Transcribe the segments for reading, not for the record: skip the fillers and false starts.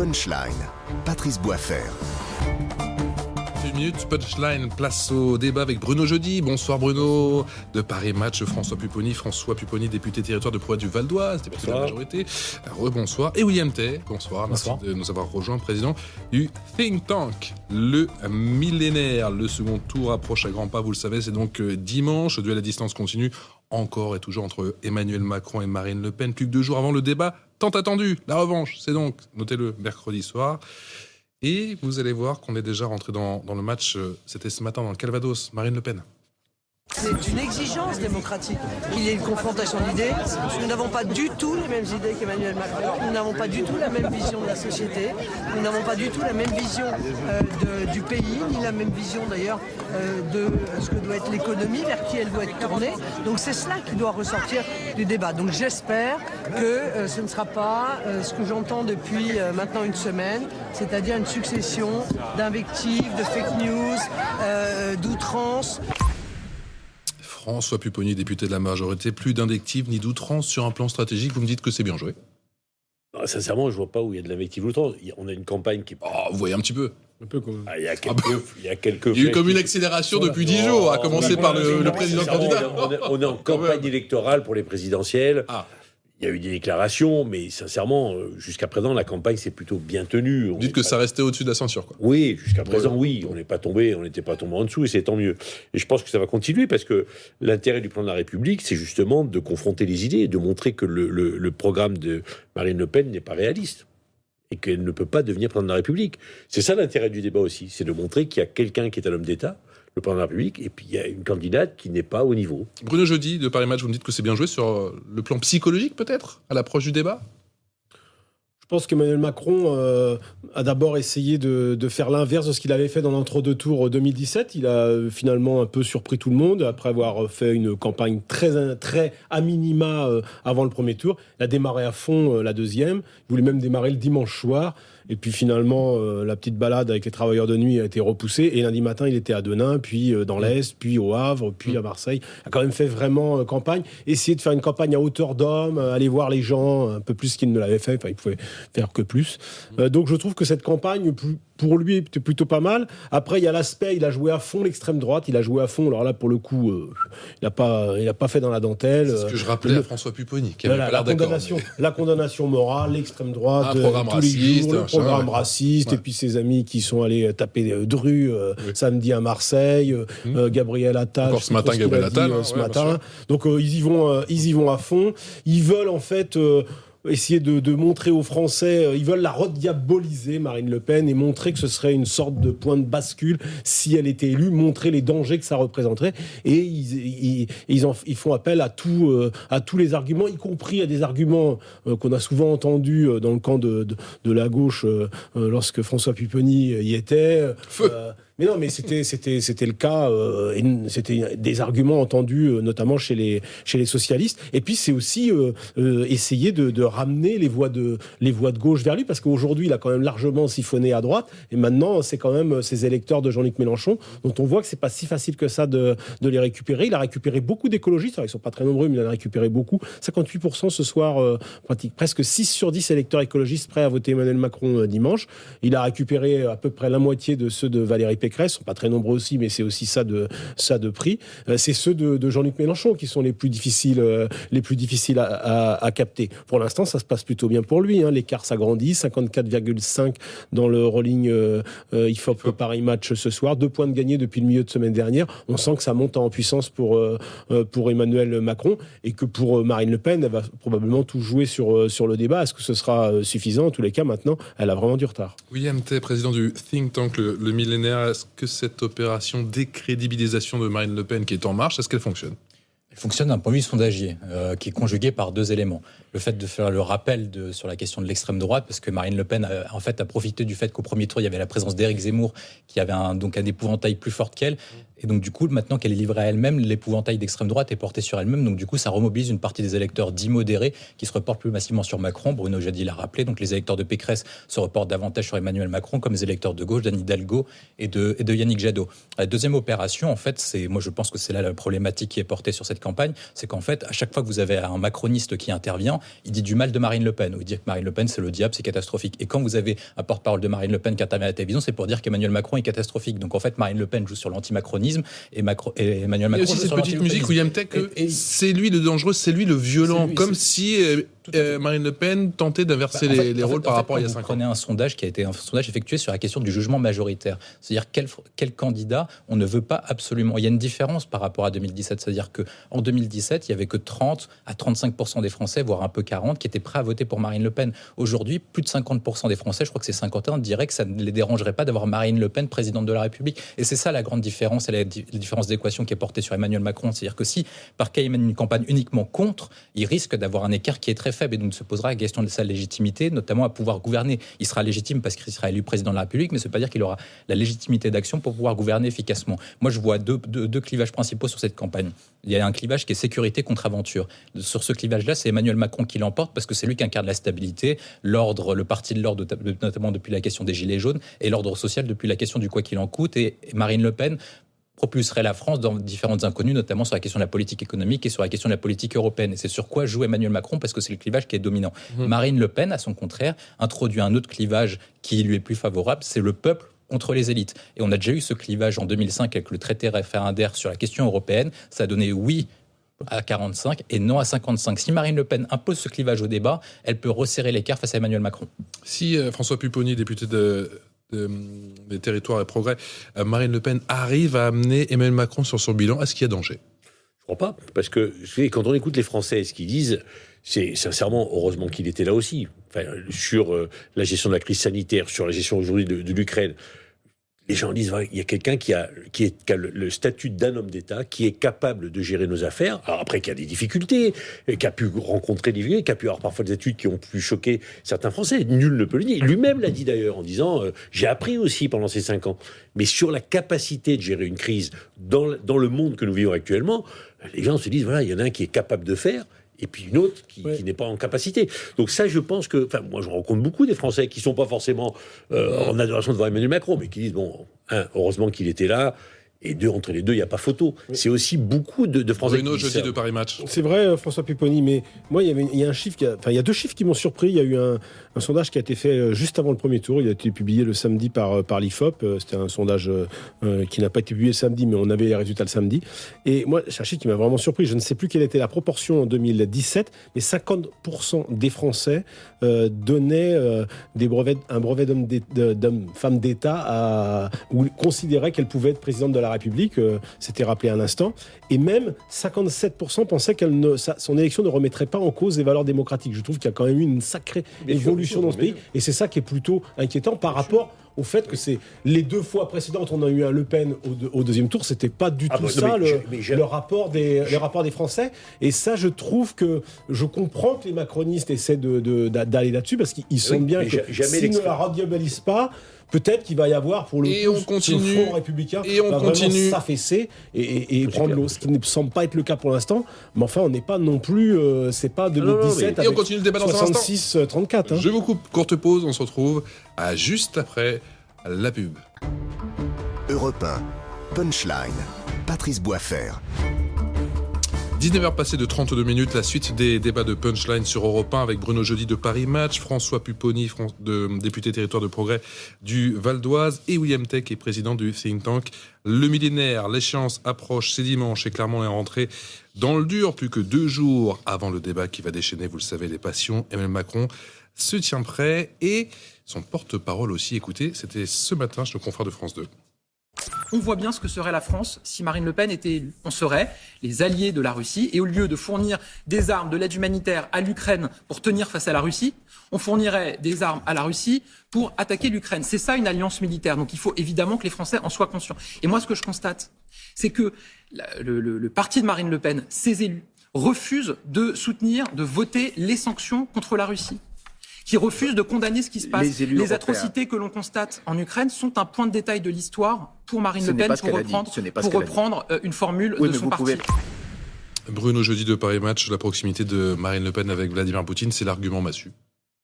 Punchline, Patrice Boisfer. 1 minute, punchline, place au débat avec Bruno Jeudi. Bonsoir Bruno. De Paris Match, François Pupponi, député territoire de Prouat du Val d'Oise, député de la majorité. Rebonsoir. Et William Tay, bonsoir. Merci de nous avoir rejoint, président du Think Tank, le millénaire. Le second tour approche à grands pas, vous le savez, c'est donc dimanche. Le duel à distance continue encore et toujours entre Emmanuel Macron et Marine Le Pen. Plus que 2 jours avant le débat tant attendu. La revanche, c'est donc, notez-le, mercredi soir. Et vous allez voir qu'on est déjà rentré dans le match, c'était ce matin dans le Calvados, Marine Le Pen. C'est une exigence démocratique qu'il y ait une confrontation d'idées. Nous n'avons pas du tout les mêmes idées qu'Emmanuel Macron. Nous n'avons pas du tout la même vision de la société. Nous n'avons pas du tout la même vision du pays, ni la même vision d'ailleurs de ce que doit être l'économie, vers qui elle doit être tournée. Donc c'est cela qui doit ressortir du débat. Donc j'espère que ce ne sera pas ce que j'entends depuis maintenant une semaine, c'est-à-dire une succession d'invectives, de fake news, d'outrances. François Pupponi, député de la majorité, plus d'invectives ni d'outrance sur un plan stratégique. Vous me dites que c'est bien joué. Non, sincèrement, je vois pas où il y a de l'invective ou l'outrance. On a une campagne qui... vous voyez un petit peu. Un peu quand même. Il y a quelques Il y a eu comme une accélération depuis 10 jours, à commencer par le président candidat. On est en campagne électorale pour les présidentielles. Il y a eu des déclarations, mais sincèrement, jusqu'à présent, la campagne s'est plutôt bien tenue. Vous dites que ça restait au-dessus de la censure, quoi. Oui, jusqu'à présent, oui. On n'était pas tombé en dessous, et c'est tant mieux. Et je pense que ça va continuer, parce que l'intérêt du plan de la République, c'est justement de confronter les idées, de montrer que le programme de Marine Le Pen n'est pas réaliste, et qu'elle ne peut pas devenir président de la République. C'est ça l'intérêt du débat aussi, c'est de montrer qu'il y a quelqu'un qui est un homme d'État, le président de la République, et puis il y a une candidate qui n'est pas au niveau. Bruno Jeudi, de Paris Match, vous me dites que c'est bien joué sur le plan psychologique, peut-être, à l'approche du débat ? Je pense qu'Emmanuel Macron a d'abord essayé de faire l'inverse de ce qu'il avait fait dans l'entre-deux tours 2017. Il a finalement un peu surpris tout le monde après avoir fait une campagne très à minima avant le premier tour. Il a démarré à fond la deuxième. Il voulait même démarrer le dimanche soir. Et puis finalement, la petite balade avec les travailleurs de nuit a été repoussée. Et lundi matin, il était à Denain, puis dans l'Est, puis au Havre, puis à Marseille. Il a quand même fait vraiment campagne. Essayer de faire une campagne à hauteur d'homme, aller voir les gens un peu plus qu'il ne l'avait fait. Enfin, il pouvait faire que plus. Donc je trouve que cette campagne, pour lui, était plutôt pas mal. Après, il y a l'aspect, il a joué à fond l'extrême droite. Il a joué à fond. Alors là, pour le coup, il n'a pas fait dans la dentelle. C'est ce que je rappelais à François Pupponi, qui avait pas l'air d'accord. La condamnation morale, l'extrême droite, programme tous raciste, les jours, programme raciste, et puis ses amis qui sont allés taper Dru samedi à Marseille, Gabriel Attal. Encore ce matin, Gabriel Attal. Ce matin. Donc ils y vont à fond. Ils veulent en fait essayer de montrer aux Français, ils veulent la rediaboliser, Marine Le Pen, et montrer que ce serait une sorte de point de bascule si elle était élue, montrer les dangers que ça représenterait. Et ils font appel à tous les arguments, y compris à des arguments qu'on a souvent entendus dans le camp de la gauche lorsque François Pupponi y était. Mais non, mais c'était le cas. C'était des arguments entendus, notamment chez les socialistes. Et puis c'est aussi essayer de ramener les voix de gauche vers lui, parce qu'aujourd'hui il a quand même largement siphonné à droite. Et maintenant, c'est quand même ces électeurs de Jean-Luc Mélenchon dont on voit que c'est pas si facile que ça de les récupérer. Il a récupéré beaucoup d'écologistes. Alors, ils sont pas très nombreux, mais il en a récupéré beaucoup. 58% ce soir, presque 6 sur 10 électeurs écologistes prêts à voter Emmanuel Macron dimanche. Il a récupéré à peu près la moitié de ceux de Valérie Pécresse. Ils sont pas très nombreux aussi, mais c'est aussi ça de prix. C'est ceux de Jean-Luc Mélenchon qui sont les plus difficiles à capter. Pour l'instant, ça se passe plutôt bien pour lui. L'écart s'agrandit, 54,5 dans le rolling IFOP Paris Match ce soir. 2 points de gagnés depuis le milieu de semaine dernière. On sent que ça monte en puissance pour Emmanuel Macron, et que pour Marine Le Pen, elle va probablement tout jouer sur le débat. Est-ce que ce sera suffisant ? En tous les cas, maintenant, elle a vraiment du retard. William Tay, président du Think Tank, le millénaire, est-ce que cette opération décrédibilisation de Marine Le Pen qui est en marche, est-ce qu'elle fonctionne ? Elle fonctionne d'un point de vue sondagier, qui est conjugué par 2 éléments. Le fait de faire le rappel sur la question de l'extrême droite, parce que Marine Le Pen a profité du fait qu'au premier tour, il y avait la présence d'Éric Zemmour, qui avait un épouvantail plus fort qu'elle. Et donc, du coup, maintenant qu'elle est livrée à elle-même, l'épouvantail d'extrême droite est porté sur elle-même. Donc, du coup, ça remobilise une partie des électeurs dits modérés qui se reportent plus massivement sur Macron. Bruno Jeudi l'a rappelé. Donc, les électeurs de Pécresse se reportent davantage sur Emmanuel Macron, comme les électeurs de gauche, d'Anne Hidalgo et de Yannick Jadot. La deuxième opération, en fait, moi, je pense que c'est là la problématique qui est portée sur cette cette campagne, c'est qu'en fait, à chaque fois que vous avez un macroniste qui intervient, il dit du mal de Marine Le Pen, ou il dit que Marine Le Pen c'est le diable, c'est catastrophique. Et quand vous avez un porte-parole de Marine Le Pen qui intervient à la télévision, c'est pour dire qu'Emmanuel Macron est catastrophique. Donc en fait, Marine Le Pen joue sur l'antimacronisme et Emmanuel Macron Il y a aussi joue cette sur petite musique, William Tech, c'est lui le dangereux, c'est lui le violent, comme si Marine Le Pen tentait d'inverser les rôles par rapport à il y a 5 ans. Vous prenez un sondage qui a été un sondage effectué sur la question du jugement majoritaire. C'est-à-dire quel candidat on ne veut pas absolument. Il y a une différence par rapport à 2017. C'est-à-dire qu'en 2017, il n'y avait que 30 à 35% des Français, voire un peu 40, qui étaient prêts à voter pour Marine Le Pen. Aujourd'hui, plus de 50% des Français, je crois que c'est 51, diraient que ça ne les dérangerait pas d'avoir Marine Le Pen présidente de la République. Et c'est ça la grande différence, et la différence d'équation qui est portée sur Emmanuel Macron. C'est-à-dire que si Parquet mène une campagne uniquement contre, il risque d'avoir un écart qui est très faible, et donc se posera la question de sa légitimité, notamment à pouvoir gouverner. Il sera légitime parce qu'il sera élu président de la République, mais ça ne veut pas dire qu'il aura la légitimité d'action pour pouvoir gouverner efficacement. Moi, je vois deux clivages principaux sur cette campagne. Il y a un clivage qui est sécurité contre aventure. Sur ce clivage-là, c'est Emmanuel Macron qui l'emporte parce que c'est lui qui incarne la stabilité, l'ordre, le parti de l'ordre, notamment depuis la question des Gilets jaunes, et l'ordre social depuis la question du quoi qu'il en coûte. Et Marine Le Pen propulserait la France dans différentes inconnues, notamment sur la question de la politique économique et sur la question de la politique européenne. Et c'est sur quoi joue Emmanuel Macron, parce que c'est le clivage qui est dominant. Marine Le Pen, à son contraire, introduit un autre clivage qui lui est plus favorable, c'est le peuple contre les élites. Et on a déjà eu ce clivage en 2005 avec le traité référendaire sur la question européenne. Ça a donné oui à 45 et non à 55. Si Marine Le Pen impose ce clivage au débat, elle peut resserrer l'écart face à Emmanuel Macron. Si François Pupponi, député des Territoires et Progrès, Marine Le Pen arrive à amener Emmanuel Macron sur son bilan, est-ce qu'il y a danger ? Je crois pas, parce que quand on écoute les Français, ce qu'ils disent, c'est sincèrement, heureusement qu'il était là aussi, sur la gestion de la crise sanitaire, sur la gestion aujourd'hui de l'Ukraine. Les gens disent, il y a quelqu'un qui a le statut d'un homme d'État, qui est capable de gérer nos affaires. Alors après, qu'il y a des difficultés, qui a pu rencontrer des difficultés, qui a pu avoir parfois des études qui ont pu choquer certains Français. Nul ne peut le nier. Lui-même l'a dit d'ailleurs, en disant, j'ai appris aussi pendant ces 5 ans. Mais sur la capacité de gérer une crise dans le monde que nous vivons actuellement, les gens se disent, voilà, il y en a un qui est capable de faire, et puis une autre qui n'est pas en capacité. Donc ça, je pense que... moi, je rencontre beaucoup des Français qui ne sont pas forcément en adoration devant Emmanuel Macron, mais qui disent, heureusement qu'il était là, et entre les deux, il n'y a pas photo. Oui. C'est aussi beaucoup de Français Bruno, jeudi de Paris Match. C'est vrai, François Pupponi, mais moi, il y a un chiffre, il y a 2 chiffres qui m'ont surpris. Il y a eu un sondage qui a été fait juste avant le premier tour. Il a été publié le samedi par l'IFOP. C'était un sondage qui n'a pas été publié le samedi, mais on avait les résultats le samedi. Et moi, c'est un chiffre qui m'a vraiment surpris. Je ne sais plus quelle était la proportion en 2017, mais 50% des Français donnaient un brevet femme d'État ou considéraient qu'elle pouvait être présidente de la République, c'était rappelé à l'instant, et même 57% pensaient son élection ne remettrait pas en cause les valeurs démocratiques. Je trouve qu'il y a quand même eu une sacrée évolution dans ce pays, et c'est ça qui est plutôt inquiétant par rapport au fait que c'est les 2 fois précédentes, on a eu un Le Pen au deuxième tour, c'était pas du tout ça le rapport des Français, et ça je trouve que je comprends que les macronistes essaient d'aller là-dessus, parce qu'ils sentent bien que s'ils ne la rediabolisent pas, peut-être qu'il va y avoir pour le front républicain vraiment s'affaisser et prendre l'eau, ce qui ne semble pas être le cas pour l'instant. Mais enfin, on n'est pas non plus, c'est pas 2017 et on continue le débat dans un instant. 66-34. Je vous coupe, courte pause, on se retrouve juste après la pub. Europe 1, Punchline, Patrice Boisfer. 19h passées de 32 minutes, la suite des débats de Punchline sur Europe 1 avec Bruno Jeudi de Paris Match, François Pupponi, député Territoire de Progrès du Val d'Oise, et William Tech, qui est président du think tank Le Millénaire. L'échéance approche, c'est dimanche, et Clermont est rentré dans le dur, plus que 2 jours avant le débat qui va déchaîner, vous le savez, les passions. Emmanuel Macron se tient prêt, et son porte-parole aussi. Écoutez, c'était ce matin chez le confrère de France 2. On voit bien ce que serait la France si Marine Le Pen était élue. On serait les alliés de la Russie, et au lieu de fournir des armes, de l'aide humanitaire à l'Ukraine pour tenir face à la Russie, on fournirait des armes à la Russie pour attaquer l'Ukraine. C'est ça une alliance militaire. Donc il faut évidemment que les Français en soient conscients. Et moi, ce que je constate, c'est que le parti de Marine Le Pen, ses élus, refusent de soutenir, de voter les sanctions contre la Russie, qui refusent de condamner ce qui se passe. Les atrocités que l'on constate en Ukraine sont un point de détail de l'histoire pour Marine Le Pen, pour reprendre une formule de son parti. Bruno Jeudi de Paris Match, la proximité de Marine Le Pen avec Vladimir Poutine, c'est l'argument massu.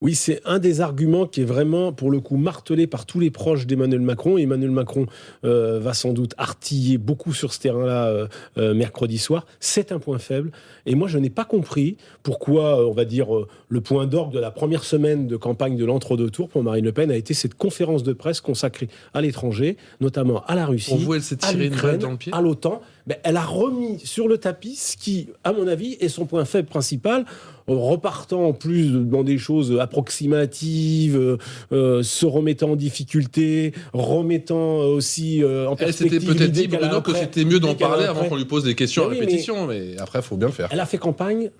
Oui, c'est un des arguments qui est vraiment, pour le coup, martelé par tous les proches d'Emmanuel Macron. Emmanuel Macron va sans doute artiller beaucoup sur ce terrain-là mercredi soir. C'est un point faible. Et moi, je n'ai pas compris pourquoi, on va dire, le point d'orgue de la première semaine de campagne de l'entre-deux tours pour Marine Le Pen a été cette conférence de presse consacrée à l'étranger, notamment à la Russie, Pour vous, elle s'est à tirée une balle l'Ukraine, dans le pied à l'OTAN. Ben, elle a remis sur le tapis ce qui, à mon avis, est son point faible principal, repartant en plus dans des choses approximatives, se remettant en difficulté, remettant aussi en Elle perspective. s'était peut-être dit, l'idée qu'elle a Bruno, que après- c'était mieux d'en l'idée qu'elle a parler après. avant qu'on lui pose des questions à Mais oui, répétition, mais après, il faut bien le faire. Elle a fait campagne.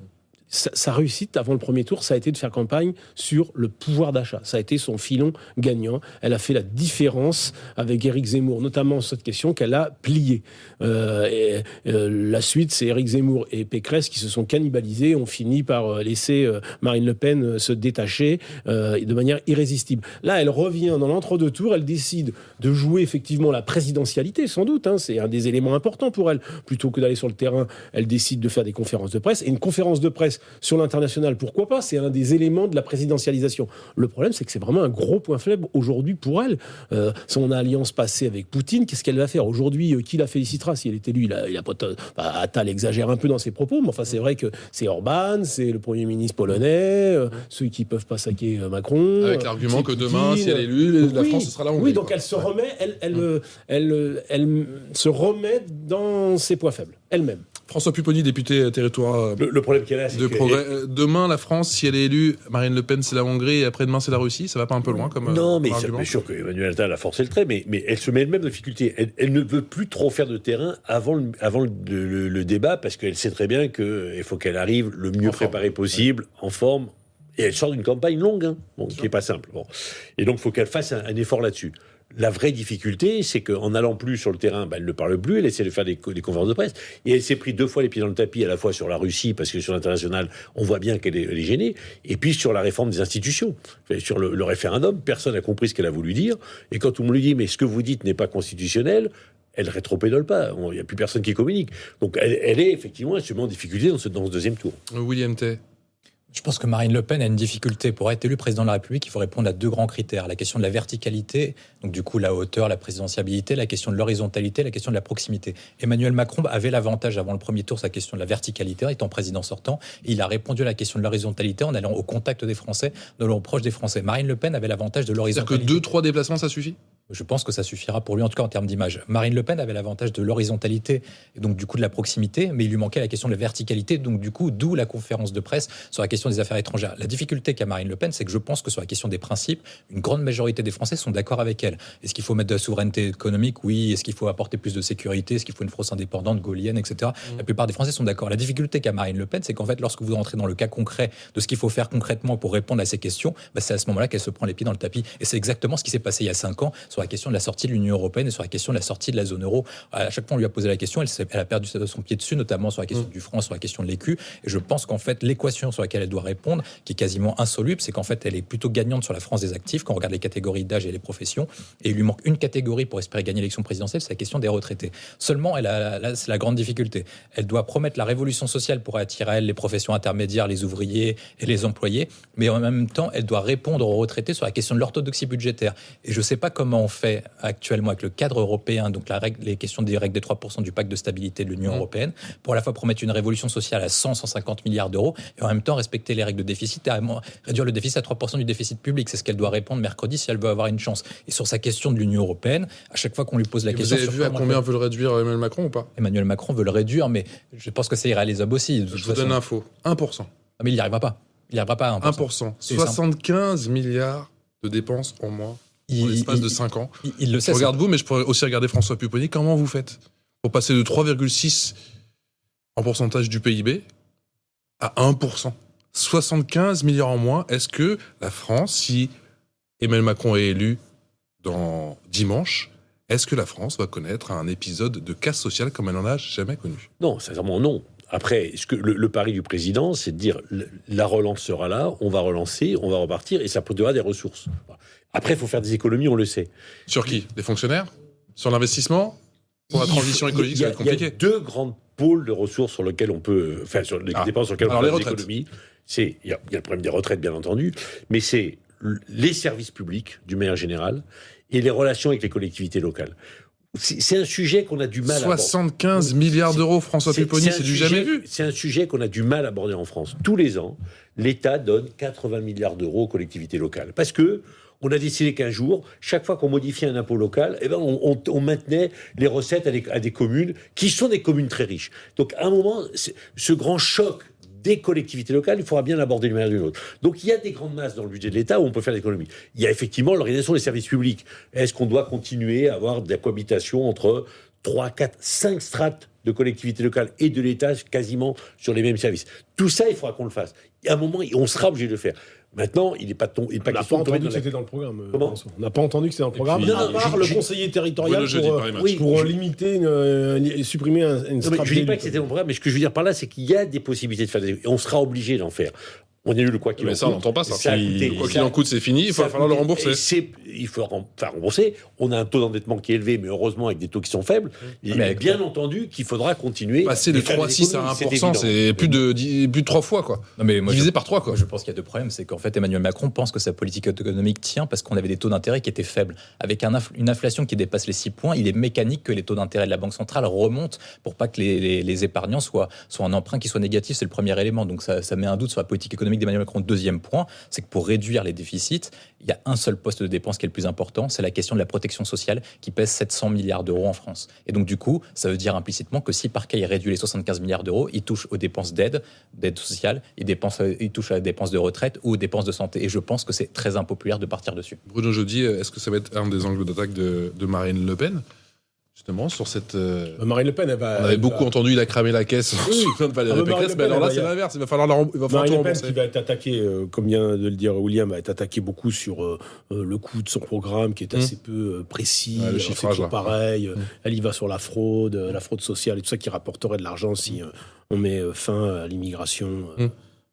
Sa réussite avant le premier tour, ça a été de faire campagne sur le pouvoir d'achat. Ça a été son filon gagnant. Elle a fait la différence avec Éric Zemmour, notamment sur cette question qu'elle a pliée. La suite, c'est Éric Zemmour et Pécresse qui se sont cannibalisés, ont fini par laisser Marine Le Pen se détacher de manière irrésistible. Là, elle revient dans l'entre-deux tours, elle décide de jouer effectivement la présidentialité, sans doute. C'est un des éléments importants pour elle. Plutôt que d'aller sur le terrain, elle décide de faire des conférences de presse. Et une conférence de presse sur l'international, pourquoi pas? C'est un des éléments de la présidentialisation. Le problème, c'est que c'est vraiment un gros point faible aujourd'hui pour elle. Son alliance passée avec Poutine, qu'est-ce qu'elle va faire aujourd'hui? Qui la félicitera si elle est élue? Il a pas Attal exagère un peu dans ses propos, mais enfin, c'est vrai que c'est Orban, c'est le Premier ministre polonais, ceux qui peuvent pas saquer Macron. Avec l'argument que c'est demain, Poutine. si elle est élue, la Oui, France, ce sera la Hongrie. Oui, donc quoi. elle se remet, elle se remet dans ses points faibles, elle-même. François Pupponi, député territoire Le problème qu'elle a, c'est de que... progrès. Demain, la France, si elle est élue, Marine Le Pen, c'est la Hongrie, et après-demain, c'est la Russie. Ça va pas un peu loin comme Non, mais argument bien sûr qu'Emmanuel Attal a forcé le trait, mais elle se met elle-même en difficulté. Elle ne veut plus trop faire de terrain avant le débat, parce qu'elle sait très bien qu'il faut qu'elle arrive le mieux préparée possible, en forme. Et elle sort d'une campagne longue, qui n'est pas simple. Bon. Et donc, il faut qu'elle fasse un effort là-dessus. La vraie difficulté, c'est qu'en n'allant plus sur le terrain, elle ne parle plus, elle essaie de faire des conférences de presse. Et elle s'est pris 2 fois les pieds dans le tapis, à la fois sur la Russie, parce que sur l'international, on voit bien qu'elle est gênée, et puis sur la réforme des institutions. Sur le référendum, personne n'a compris ce qu'elle a voulu dire. Et quand on me lui dit, mais ce que vous dites n'est pas constitutionnel, elle rétropédale pas. Il n'y a plus personne qui communique. Donc elle est effectivement, elle se met en difficulté dans ce deuxième tour. William Tay. Je pense que Marine Le Pen a une difficulté. Pour être élu président de la République, il faut répondre à 2 grands critères. La question de la verticalité, donc du coup la hauteur, la présidentiabilité, la question de l'horizontalité, la question de la proximité. Emmanuel Macron avait l'avantage avant le premier tour, sa question de la verticalité, étant président sortant. Et il a répondu à la question de l'horizontalité en allant au contact des Français, en allant proche des Français. Marine Le Pen avait l'avantage de l'horizontalité. C'est-à-dire que 2-3 déplacements, ça suffit? Je pense que ça suffira pour lui, en tout cas en termes d'image. Marine Le Pen avait l'avantage de l'horizontalité et donc du coup de la proximité, mais il lui manquait la question de la verticalité, donc du coup, d'où la conférence de presse sur la question des affaires étrangères. La difficulté qu'a Marine Le Pen, c'est que je pense que sur la question des principes, une grande majorité des Français sont d'accord avec elle. Est-ce qu'il faut mettre de la souveraineté économique? Oui. Est-ce qu'il faut apporter plus de sécurité? Est-ce qu'il faut une France indépendante, gaulienne, etc. La plupart des Français sont d'accord. La difficulté qu'a Marine Le Pen, c'est qu'en fait, lorsque vous rentrez dans le cas concret de ce qu'il faut faire concrètement pour répondre à ces questions, c'est à ce moment-là qu'elle se prend les pieds dans le tapis. Et c'est exactement ce qui s'est passé il y a 5 ans sur la question de la sortie de l'Union européenne et sur la question de la sortie de la zone euro. À chaque fois, on lui a posé la question, elle a perdu son pied dessus, notamment sur la question du franc, sur la question de l'écu. Et je pense qu'en fait, l'équation sur laquelle elle doit répondre, qui est quasiment insoluble, c'est qu'en fait, elle est plutôt gagnante sur la France des actifs quand on regarde les catégories d'âge et les professions. Et il lui manque une catégorie pour espérer gagner l'élection présidentielle, c'est la question des retraités. Seulement, là, c'est la grande difficulté. Elle doit promettre la révolution sociale pour attirer à elle les professions intermédiaires, les ouvriers et les employés. Mais en même temps, elle doit répondre aux retraités sur la question de l'orthodoxie budgétaire. Et je ne sais pas comment on fait actuellement avec le cadre européen, donc les questions des règles des 3% du pacte de stabilité de l'Union européenne, pour à la fois promettre une révolution sociale à 100-150 milliards d'euros et en même temps respecter les règles de déficit et réduire le déficit à 3% du déficit public. C'est ce qu'elle doit répondre mercredi si elle veut avoir une chance. Et sur sa question de l'Union européenne, à chaque fois qu'on lui pose la question... Vous avez vu à combien veut le réduire Emmanuel Macron ou pas? Emmanuel Macron veut le réduire, mais je pense que c'est irréalisable aussi. Je vous donne l'info. 1%. Mais il n'y arrivera pas. Il n'y arrivera pas à 1%. 75 milliards de dépenses en moins. En l'espace de 5 ans. Il le sait. Je regarde vous, mais je pourrais aussi regarder François Pupponi. Comment vous faites pour passer de 3,6 en pourcentage du PIB à 1%? 75 milliards en moins. Est-ce que la France, si Emmanuel Macron est élu dans dimanche, est-ce que la France va connaître un épisode de casse sociale comme elle n'en a jamais connu? Non, sincèrement, non. Après, le pari du président, c'est de dire la relance sera là, on va relancer, on va repartir, et ça produira des ressources. Après, il faut faire des économies, on le sait. Sur qui? Les fonctionnaires? Sur l'investissement? Pour la transition écologique, ça va être compliqué. Il y a 2 grandes pôle de ressources sur lequel on peut, sur les dépenses sur lesquelles on peut faire des économies. Il y a le problème des retraites, bien entendu, mais c'est les services publics, d'une manière générale, et les relations avec les collectivités locales. C'est un sujet qu'on a du mal à aborder. 75 milliards d'euros, François Pupponi, c'est du jamais vu. C'est un sujet qu'on a du mal à aborder en France. Tous les ans, l'État donne 80 milliards d'euros aux collectivités locales. Parce que on a décidé qu'un jour, chaque fois qu'on modifiait un impôt local, on maintenait les recettes à des communes qui sont des communes très riches. Donc, à un moment, ce grand choc des collectivités locales, il faudra bien l'aborder d'une manière ou d'une autre. Donc il y a des grandes masses dans le budget de l'État où on peut faire l'économie. Il y a effectivement l'organisation des services publics. Est-ce qu'on doit continuer à avoir de la cohabitation entre 3, 4, 5 strates de collectivités locales et de l'État quasiment sur les mêmes services? Tout ça, il faudra qu'on le fasse. À un moment, on sera obligé de le faire. Maintenant, il n'est pas question de tomber entendu que c'était dans le programme. Comment ? On n'a pas entendu que c'était dans le programme. Puis, à part le conseiller territorial pour limiter, supprimer une stratégie. Je ne dis pas que c'était dans le programme, mais ce que je veux dire par là, c'est qu'il y a des possibilités de faire des... Et on sera obligé d'en faire. On a eu le quoi qu'il en coûte. Mais ça, on n'entend pas ça. Le quoi qu'il en coûte, c'est fini, il va falloir le rembourser. Il faut rembourser. On a un taux d'endettement qui est élevé, mais heureusement avec des taux qui sont faibles. Mais bien entendu qu'il faudra continuer. Passer de 3,6 à 1%, c'est plus de 3 fois, quoi. Non, mais divisé par 3, quoi. Moi, je pense qu'il y a deux problèmes. C'est qu'en fait, Emmanuel Macron pense que sa politique économique tient parce qu'on avait des taux d'intérêt qui étaient faibles. Avec une inflation qui dépasse les 6 points, il est mécanique que les taux d'intérêt de la Banque centrale remontent pour pas que les épargnants soient en emprunt qui soit négatif. C'est le premier élément. Donc ça met un doute sur la politique économique d'Emmanuel Macron. Deuxième point, c'est que pour réduire les déficits, il y a un seul poste de dépense qui est le plus important, c'est la question de la protection sociale qui pèse 700 milliards d'euros en France. Et donc du coup, ça veut dire implicitement que si Parquet réduit les 75 milliards d'euros, il touche aux dépenses d'aide sociale, il touche à la dépense de retraite ou aux dépenses de santé. Et je pense que c'est très impopulaire de partir dessus. Bruno Jeudi, est-ce que ça va être un des angles d'attaque de Marine Le Pen ? Justement, sur cette. Marine Le Pen, on avait beaucoup entendu, il a cramé la caisse. De Valérie Pécresse, mais alors là, c'est l'inverse. Il va falloir Marine Le Pen qui va être attaquée, comme vient de le dire William, va être attaquée beaucoup sur le coût de son programme, qui est assez peu précis. Le chiffrage, c'est pareil. Elle y va sur la fraude sociale et tout ça qui rapporterait de l'argent si on met fin à l'immigration.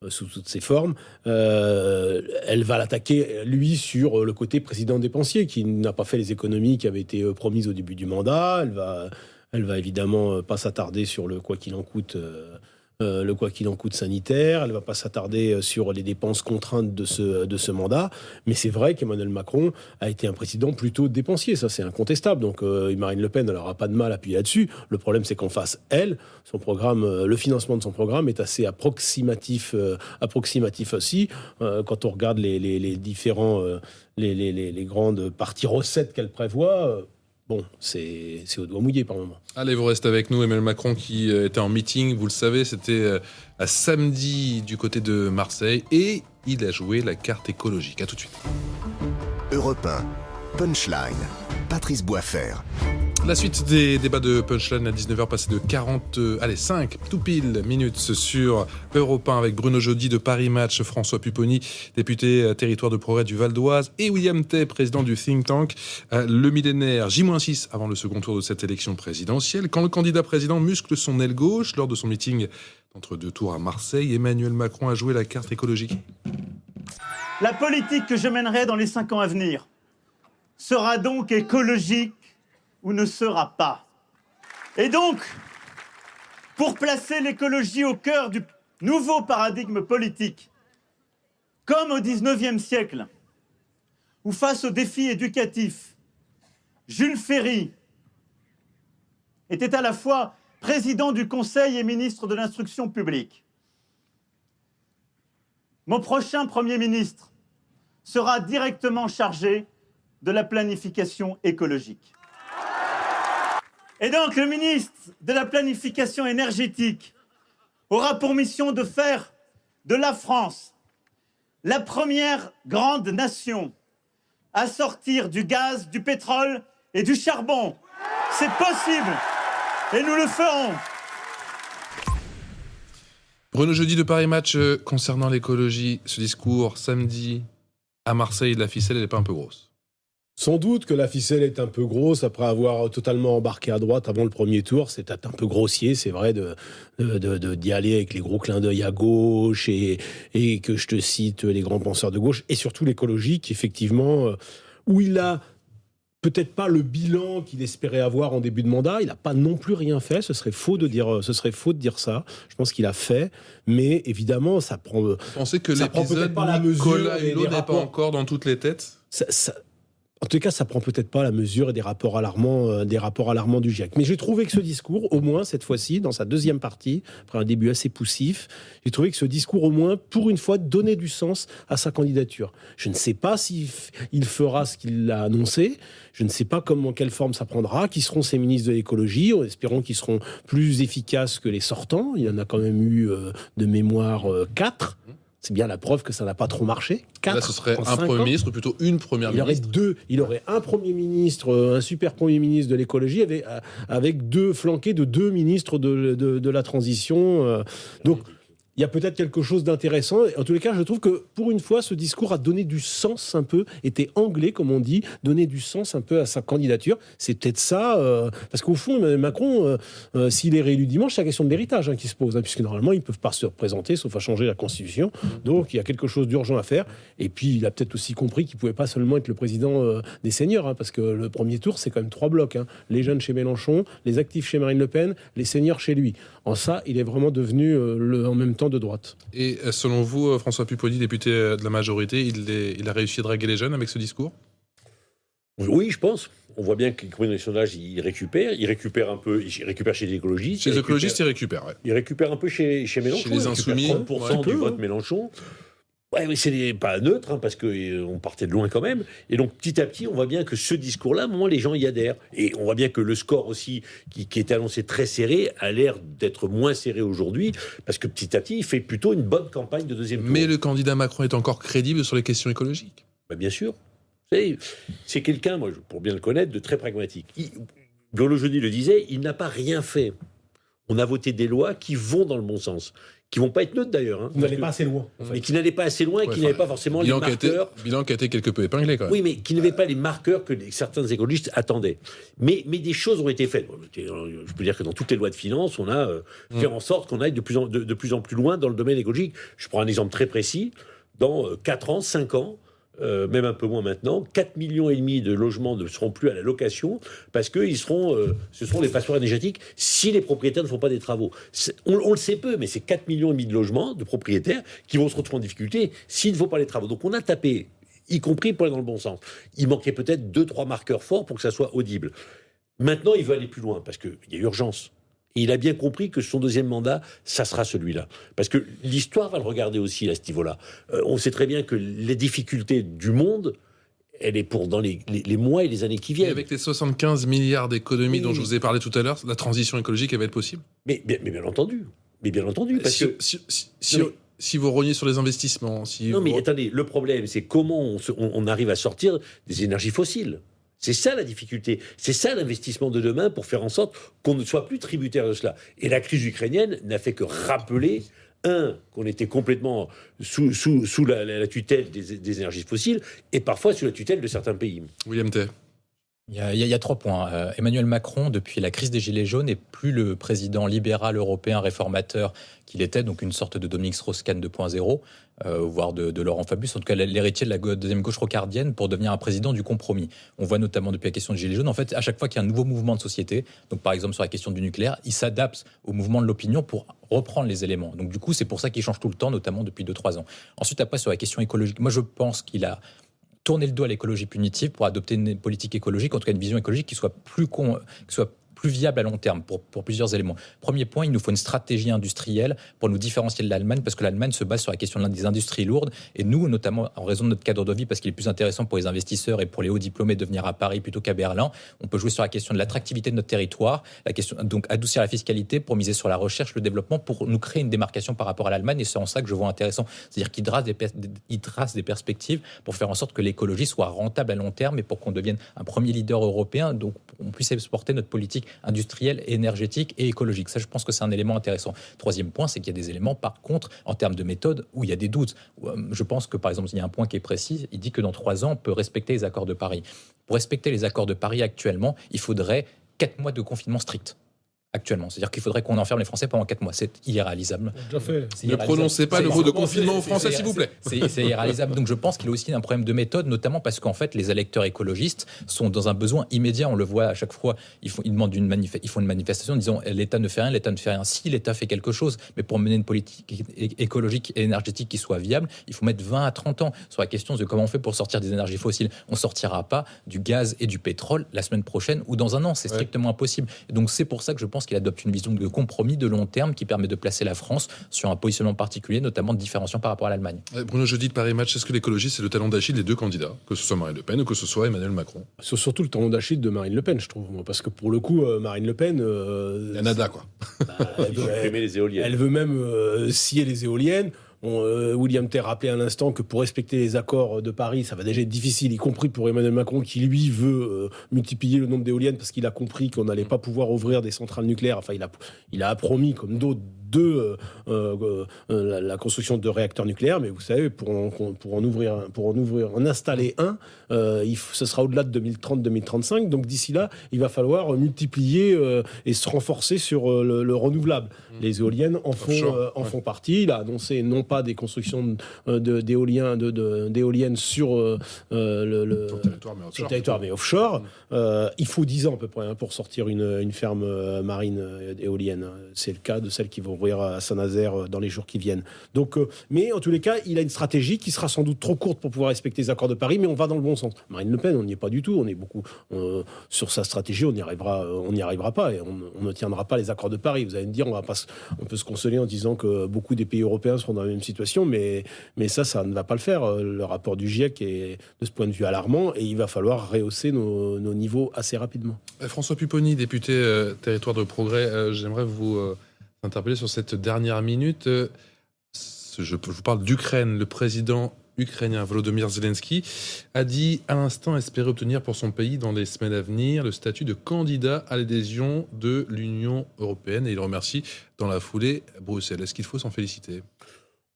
Sous toutes ses formes, elle va l'attaquer, lui, sur le côté président dépensier, qui n'a pas fait les économies qui avaient été promises au début du mandat. Elle va évidemment pas s'attarder sur le quoi qu'il en coûte sanitaire. Elle va pas s'attarder sur les dépenses contraintes de ce mandat. Mais c'est vrai qu'Emmanuel Macron a été un président plutôt dépensier. Ça, c'est incontestable. Donc, Marine Le Pen, elle n'aura pas de mal à appuyer là-dessus. Le problème, c'est qu'en face, son programme, le financement de son programme est assez approximatif aussi. Quand on regarde les différents, les grandes parties recettes qu'elle prévoit, bon, c'est au doigt mouillé par moment. Allez, vous restez avec nous. Emmanuel Macron qui était en meeting, vous le savez, c'était à samedi du côté de Marseille et il a joué la carte écologique. À tout de suite. Europe 1, Punchline, Patrice Boisfer. La suite des débats de Punchline à 19h, passé de 5 tout pile minutes sur Europe 1 avec Bruno Jeudi de Paris Match, François Pupponi, député territoire de progrès du Val d'Oise, et William Tay, président du think tank Le Millénaire. J-6 avant le second tour de cette élection présidentielle. Quand le candidat président muscle son aile gauche lors de son meeting entre deux tours à Marseille, Emmanuel Macron a joué la carte écologique. La politique que je mènerai dans les 5 ans à venir sera donc écologique ou ne sera pas. Et donc, pour placer l'écologie au cœur du nouveau paradigme politique, comme au XIXe siècle, où face aux défis éducatifs, Jules Ferry était à la fois président du Conseil et ministre de l'Instruction publique. Mon prochain Premier ministre sera directement chargé de la planification écologique. Et donc, le ministre de la Planification énergétique aura pour mission de faire de la France la première grande nation à sortir du gaz, du pétrole et du charbon. C'est possible et nous le ferons. Bruno Jeudi de Paris Match, concernant l'écologie, ce discours samedi à Marseille, la ficelle, elle n'est pas un peu grosse? Sans doute que la ficelle est un peu grosse après avoir totalement embarqué à droite avant le premier tour. C'était un peu grossier, c'est vrai, d'y aller avec les gros clins d'œil à gauche et que je te cite les grands penseurs de gauche et surtout l'écologie, effectivement, où il a peut-être pas le bilan qu'il espérait avoir en début de mandat. Il n'a pas non plus rien fait. Ce serait faux de dire ça. Je pense qu'il a fait, mais évidemment, ça prend. Vous pensez que ça prend l'épisode peut-être pas la mesure Nicolas et Hulot des n'est pas rapports. encore dans toutes les têtes? En tout cas, ça prend peut-être pas la mesure et des rapports alarmants du GIEC. Mais j'ai trouvé que ce discours, au moins cette fois-ci, dans sa deuxième partie, après un début assez poussif, j'ai trouvé que ce discours, au moins, pour une fois, donnait du sens à sa candidature. Je ne sais pas s'il fera ce qu'il a annoncé. Je ne sais pas quelle forme ça prendra. Qui seront ces ministres de l'écologie? Espérons qu'ils seront plus efficaces que les sortants. Il y en a quand même eu de mémoire 4. C'est bien la preuve que ça n'a pas trop marché. 4 Là, ce serait en un 5 Premier ans. ministre, ou plutôt une Première Il y aurait ministre. deux. Il aurait un Premier ministre, un super Premier ministre de l'écologie, avec deux flanqués de 2 ministres de la transition. Donc, il y a peut-être quelque chose d'intéressant. En tous les cas, je trouve que, pour une fois, ce discours a donné du sens un peu, était anglais, comme on dit, donné du sens un peu à sa candidature. C'est peut-être ça, parce qu'au fond, Macron, s'il est réélu dimanche, c'est la question de l'héritage qui se pose, puisque normalement, ils ne peuvent pas se représenter, sauf à changer la Constitution. Donc, il y a quelque chose d'urgent à faire. Et puis, il a peut-être aussi compris qu'il ne pouvait pas seulement être le président des seniors, parce que le premier tour, c'est quand même 3 blocs. Les jeunes chez Mélenchon, les actifs chez Marine Le Pen, les seniors chez lui. En ça, il est vraiment devenu, en même temps, de droite. Et selon vous, François Pupponi, député de la majorité, il a réussi à draguer les jeunes avec ce discours? Oui, je pense. On voit bien que dans les sondages, il récupère un peu, il récupère chez les écologistes. Chez les écologistes, il récupère, ouais. Il récupère un peu chez Mélenchon. Chez les insoumis, 30% du vote Mélenchon. Ouais, mais c'est pas neutre, parce qu'on partait de loin quand même. Et donc, petit à petit, on voit bien que ce discours-là, à un moment, les gens y adhèrent. Et on voit bien que le score aussi, qui était annoncé très serré, a l'air d'être moins serré aujourd'hui, parce que petit à petit, il fait plutôt une bonne campagne de deuxième tour. Mais le candidat Macron est encore crédible sur les questions écologiques? Bien sûr. Vous savez, c'est quelqu'un, moi, pour bien le connaître, de très pragmatique. Bruno Jeudi le disait, il n'a pas rien fait. On a voté des lois qui vont dans le bon sens, qui vont pas être neutres d'ailleurs. Vous n'allez pas assez loin. Mais qui n'allaient pas assez loin et qui n'avaient pas forcément les marqueurs. Bilan qui a été quelque peu épinglé quand même. Oui, mais qui n'avaient pas les marqueurs que certains écologistes attendaient. Mais des choses ont été faites. Je peux dire que dans toutes les lois de finances, on a fait en sorte qu'on aille de plus en plus loin dans le domaine écologique. Je prends un exemple très précis. Dans 4 ans, 5 ans, même un peu moins maintenant, 4,5 millions de logements ne seront plus à la location parce que ce seront des passoires énergétiques si les propriétaires ne font pas des travaux. On le sait peu, mais c'est 4,5 millions de logements de propriétaires qui vont se retrouver en difficulté s'il ne faut pas les travaux. Donc on a tapé, y compris pour aller dans le bon sens. Il manquait peut-être 2-3 marqueurs forts pour que ça soit audible. Maintenant, il veut aller plus loin parce qu'il y a urgence. Et il a bien compris que son deuxième mandat, ça sera celui-là. Parce que l'histoire va le regarder aussi à ce niveau-là. On sait très bien que les difficultés du monde, elle est pour dans les mois et les années qui viennent. Et avec les 75 milliards d'économies dont je vous ai parlé tout à l'heure, la transition écologique, elle va être possible? Mais bien entendu. Mais bien entendu. Parce si vous rognez sur les investissements... attendez, le problème, c'est comment on arrive à sortir des énergies fossiles. C'est ça la difficulté. C'est ça l'investissement de demain pour faire en sorte qu'on ne soit plus tributaire de cela. Et la crise ukrainienne n'a fait que rappeler, qu'on était complètement sous la tutelle des énergies fossiles et parfois sous la tutelle de certains pays. William Tay. Il y a 3 points. Emmanuel Macron, depuis la crise des Gilets jaunes, n'est plus le président libéral européen réformateur qu'il était, donc une sorte de Dominique Strauss-Kahn 2.0, voire de Laurent Fabius, en tout cas l'héritier de la deuxième gauche rocardienne, pour devenir un président du compromis. On voit notamment depuis la question des Gilets jaunes, en fait, à chaque fois qu'il y a un nouveau mouvement de société, donc par exemple sur la question du nucléaire, il s'adapte au mouvement de l'opinion pour reprendre les éléments. Donc du coup, c'est pour ça qu'il change tout le temps, notamment depuis 2-3 ans. Ensuite, après, sur la question écologique, moi je pense qu'il a tourner le dos à l'écologie punitive pour adopter une politique écologique, en tout cas une vision écologique qui soit plus viable à long terme pour plusieurs éléments. Premier point, il nous faut une stratégie industrielle pour nous différencier de l'Allemagne, parce que l'Allemagne se base sur la question des industries lourdes, et nous, notamment en raison de notre cadre de vie, parce qu'il est plus intéressant pour les investisseurs et pour les hauts diplômés de venir à Paris plutôt qu'à Berlin, on peut jouer sur la question de l'attractivité de notre territoire, la question, donc adoucir la fiscalité pour miser sur la recherche, le développement, pour nous créer une démarcation par rapport à l'Allemagne, et c'est en ça que je vois intéressant. C'est-à-dire qu'il trace des perspectives pour faire en sorte que l'écologie soit rentable à long terme et pour qu'on devienne un premier leader européen, donc on puisse exporter notre politique industrielle, énergétique et écologique. Ça, je pense que c'est un élément intéressant. Troisième point, c'est qu'il y a des éléments, par contre, en termes de méthode, où il y a des doutes. Je pense que, par exemple, il y a un point qui est précis, il dit que dans 3 ans, on peut respecter les accords de Paris. Pour respecter les accords de Paris actuellement, il faudrait 4 mois de confinement strict. actuellement. C'est-à-dire qu'il faudrait qu'on enferme les Français pendant 4 mois. C'est irréalisable. Déjà fait. C'est Ne irréalisable. prononcez pas le mot de confinement français, s'il vous plaît. C'est irréalisable. Donc je pense qu'il y a aussi un problème de méthode, notamment parce qu'en fait, les électeurs écologistes sont dans un besoin immédiat. On le voit à chaque fois. Ils font une manifestation en disant l'État ne fait rien, l'État ne fait rien. Si l'État fait quelque chose, mais pour mener une politique écologique et énergétique qui soit viable, il faut mettre 20 à 30 ans sur la question de comment on fait pour sortir des énergies fossiles. On ne sortira pas du gaz et du pétrole la semaine prochaine ou dans un an. C'est strictement impossible. Et donc c'est pour ça que je pense qu'il adopte une vision de compromis de long terme qui permet de placer la France sur un positionnement particulier, notamment différenciant par rapport à l'Allemagne. Bruno Jeudi de Paris Match, est-ce que l'écologie, c'est le talon d'Achille des deux candidats, que ce soit Marine Le Pen ou que ce soit Emmanuel Macron? C'est surtout le talon d'Achille de Marine Le Pen, je trouve. Parce que pour le coup, Marine Le Pen... Il y a nada, quoi. Elle veut même scier les éoliennes. William Tay rappelait à l'instant que pour respecter les accords de Paris, ça va déjà être difficile, y compris pour Emmanuel Macron qui, lui, veut multiplier le nombre d'éoliennes parce qu'il a compris qu'on n'allait pas pouvoir ouvrir des centrales nucléaires. Enfin, il a promis, comme d'autres, la construction de réacteurs nucléaires, mais vous savez, pour en installer un, ce sera au-delà de 2030-2035. Donc d'ici là, il va falloir multiplier et se renforcer sur le renouvelable. Les éoliennes en font partie. Il a annoncé non pas des constructions d'éoliennes sur le territoire, mais offshore. Il faut 10 ans à peu près pour sortir une ferme marine éolienne. C'est le cas de celles qui vont ouvrir à Saint-Nazaire dans les jours qui viennent. Donc, mais en tous les cas, il a une stratégie qui sera sans doute trop courte pour pouvoir respecter les accords de Paris, mais on va dans le bon sens. Marine Le Pen, on n'y est pas du tout. On est beaucoup sur sa stratégie, on n'y arrivera pas et on ne tiendra pas les accords de Paris. Vous allez me dire, on peut se consoler en disant que beaucoup des pays européens seront dans la même situation, mais ça ne va pas le faire. Le rapport du GIEC est de ce point de vue alarmant et il va falloir rehausser nos niveaux assez rapidement. François Pupponi, député Territoire de Progrès, j'aimerais vous interpeller sur cette dernière minute. Je vous parle d'Ukraine. Le président ukrainien Volodymyr Zelensky a dit à l'instant espérer obtenir pour son pays dans les semaines à venir le statut de candidat à l'adhésion de l'Union européenne et il remercie dans la foulée Bruxelles. Est-ce qu'il faut s'en féliciter ?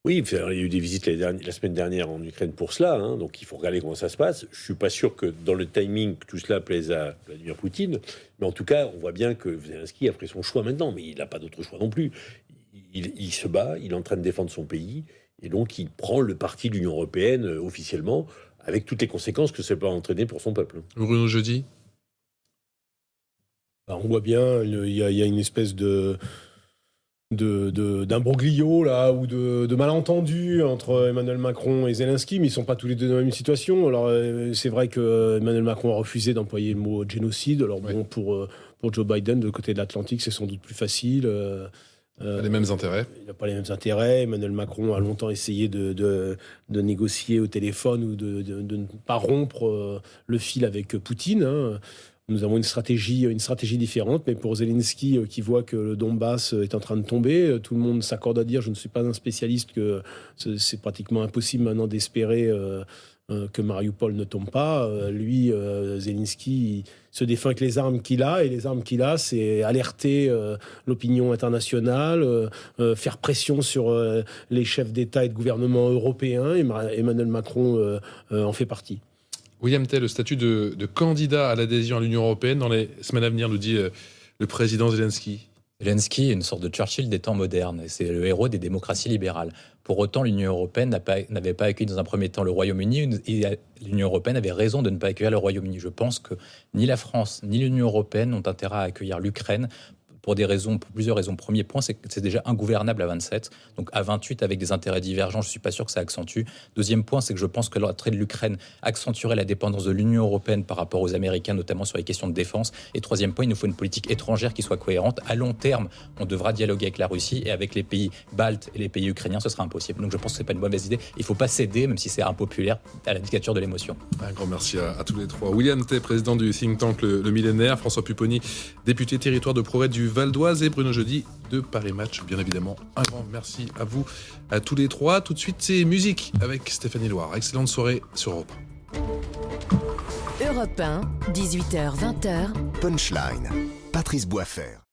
Oui, il y a eu des visites la semaine dernière en Ukraine pour cela, donc il faut regarder comment ça se passe. Je ne suis pas sûr que dans le timing, tout cela plaise à Vladimir Poutine, mais en tout cas, on voit bien que Zelensky a pris son choix maintenant, mais il n'a pas d'autre choix non plus. Il se bat, il est en train de défendre son pays, et donc il prend le parti de l'Union européenne officiellement, avec toutes les conséquences que ça peut entraîner pour son peuple. Bruno Jeudi. On voit bien, il y a une espèce d'imbroglio là ou de malentendu entre Emmanuel Macron et Zelensky, mais ils sont pas tous les deux dans la même situation. Alors c'est vrai que Emmanuel Macron a refusé d'employer le mot génocide. Alors bon, pour Joe Biden de côté de l'Atlantique, c'est sans doute plus facile. Les mêmes intérêts. Il n'a pas les mêmes intérêts. Emmanuel Macron a longtemps essayé de négocier au téléphone ou de ne pas rompre le fil avec Poutine. Nous avons une stratégie différente, mais pour Zelensky, qui voit que le Donbass est en train de tomber, tout le monde s'accorde à dire, je ne suis pas un spécialiste, que c'est pratiquement impossible maintenant d'espérer que Mariupol ne tombe pas. Lui, Zelensky, se défend avec les armes qu'il a, et les armes qu'il a, c'est alerter l'opinion internationale, faire pression sur les chefs d'État et de gouvernement européens, et Emmanuel Macron en fait partie. William Tay, le statut de candidat à l'adhésion à l'Union européenne dans les semaines à venir, nous dit le président Zelensky. Zelensky est une sorte de Churchill des temps modernes, et c'est le héros des démocraties libérales. Pour autant, l'Union européenne n'avait pas accueilli dans un premier temps le Royaume-Uni, et l'Union européenne avait raison de ne pas accueillir le Royaume-Uni. Je pense que ni la France ni l'Union européenne n'ont intérêt à accueillir l'Ukraine, pour plusieurs raisons. Premier point, c'est que c'est déjà ingouvernable à 27. Donc à 28, avec des intérêts divergents, je ne suis pas sûr que ça accentue. Deuxième point, c'est que je pense que l'entrée de l'Ukraine accentuerait la dépendance de l'Union européenne par rapport aux Américains, notamment sur les questions de défense. Et troisième point, il nous faut une politique étrangère qui soit cohérente. À long terme, on devra dialoguer avec la Russie, et avec les pays baltes et les pays ukrainiens, ce sera impossible. Donc je pense que ce n'est pas une mauvaise idée. Il ne faut pas céder, même si c'est impopulaire, à la dictature de l'émotion. Un grand merci à tous les trois. William Tay, président du think tank Le Millénaire, François Pupponi, député Territoire de Progrès du Val d'Oise, et Bruno Jeudi de Paris Match, bien évidemment. Un grand merci à vous, à tous les trois. Tout de suite, c'est musique avec Stéphanie Loire. Excellente soirée sur Europe 1. Europe 1, 18h-20h. Punchline. Patrice Boisfer.